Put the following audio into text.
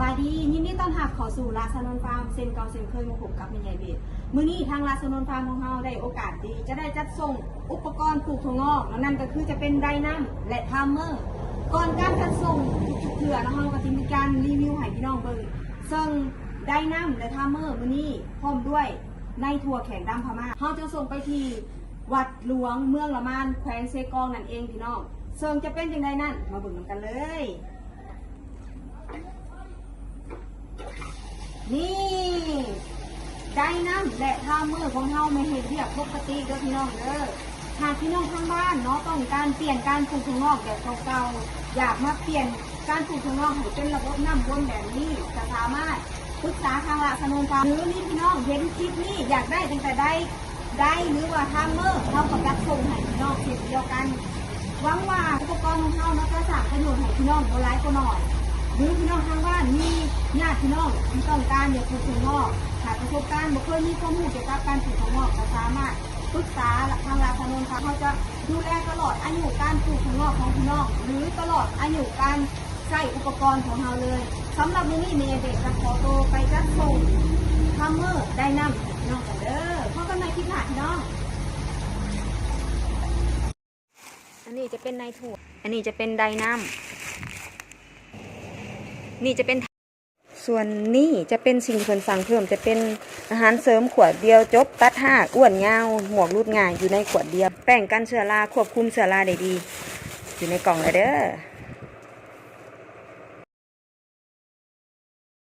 บายดียินดีต้อนรับเข้าสู่ลาซานนฟาร์มเซนเก่าเซนเคยมาพบกับแม่ใหญ่เบสมื้อนี้ทางลาซานนฟาร์มของเราได้โอกาสดีจะได้จัดส่งอุปกรณ์ปลูกถั่วงอกแล้วนั่นก็คือจะเป็นไดนัมและทามเมอร์ก่อนการจัดส่งทุกเทื่อเราก็จะมีการรีวิวให้พี่น้องเบิ่งซึ่งไดนัมและทามเมอร์มื้อนี้พร้อมด้วยในถั่วแขกดำพม่าเราจะส่งไปที่วัดหลวงเมืองละมานแขวงเซกองนั่นเองพี่น้องซึ่งจะเป็นจังไดนั่นมาเบิ่งกันเลยนี่ไดนัมและทามเมอร์ของเราไม่เห็นเรียกปกติเด้อพี่น้องเด้อหากพี่น้องทางบ้านเนาะต้องการเปลี่ยนการปลูกถั่วงอกแบบเก่าๆอยากมาเปลี่ยนการปลูกถั่วงอกให้เป็นระบบน้ำวนแบบนี้จะสามารถปรึกษาทางลาซานนฟาร์มหรือนี่พี่น้องเห็นคลิปนี้อยากได้ตั้งแต่ได้หรือว่าทามเมอร์เรากับจัดส่งให้พี่น้องเช่นเดียวกันหวังว่าอุปกรณ์ของเราเนาะจะสร้างประโยชน์ให้พี่น้องบ่หลายก็น้อยหรือพี่น้องทางบ้านมีญาติพี่น้องที่ต้องการอยากปลูกถั่วงอกหากประสบการณ์บ่เคยมีข้อมูลเกี่ยวกับการปลูกถั่วงอกก็สามารถปรึกษาทางลาซานนฟาร์มเขาจะดูแลตลอดอายุการปลูกถั่วงอกของพี่น้องหรือตลอดอายุการใช้อุปกรณ์ของเราเลยสำหรับมื้อนี้เมย์เด็กจะขอตัวไปจัดส่งทามเมอร์ไดนัมพี่น้องกันเด้อพบกันในคลิปหน้าพี่น้องอันนี้จะเป็นในถั่วอันนี้จะเป็นไดนัมนี่จะเป็นส่วนนี้จะเป็นสิ่งที่เพิ่นสั่งเพิ่มจะเป็นอาหารเสริมขวดเดียวจบตัดห้าอ้วนยาวหมวกรูดง่ายอยู่ในขวดเดียวแป้งกันเชื้อราควบคุมเชื้อราได้ดีอยู่ในกล่องเลยเด้อ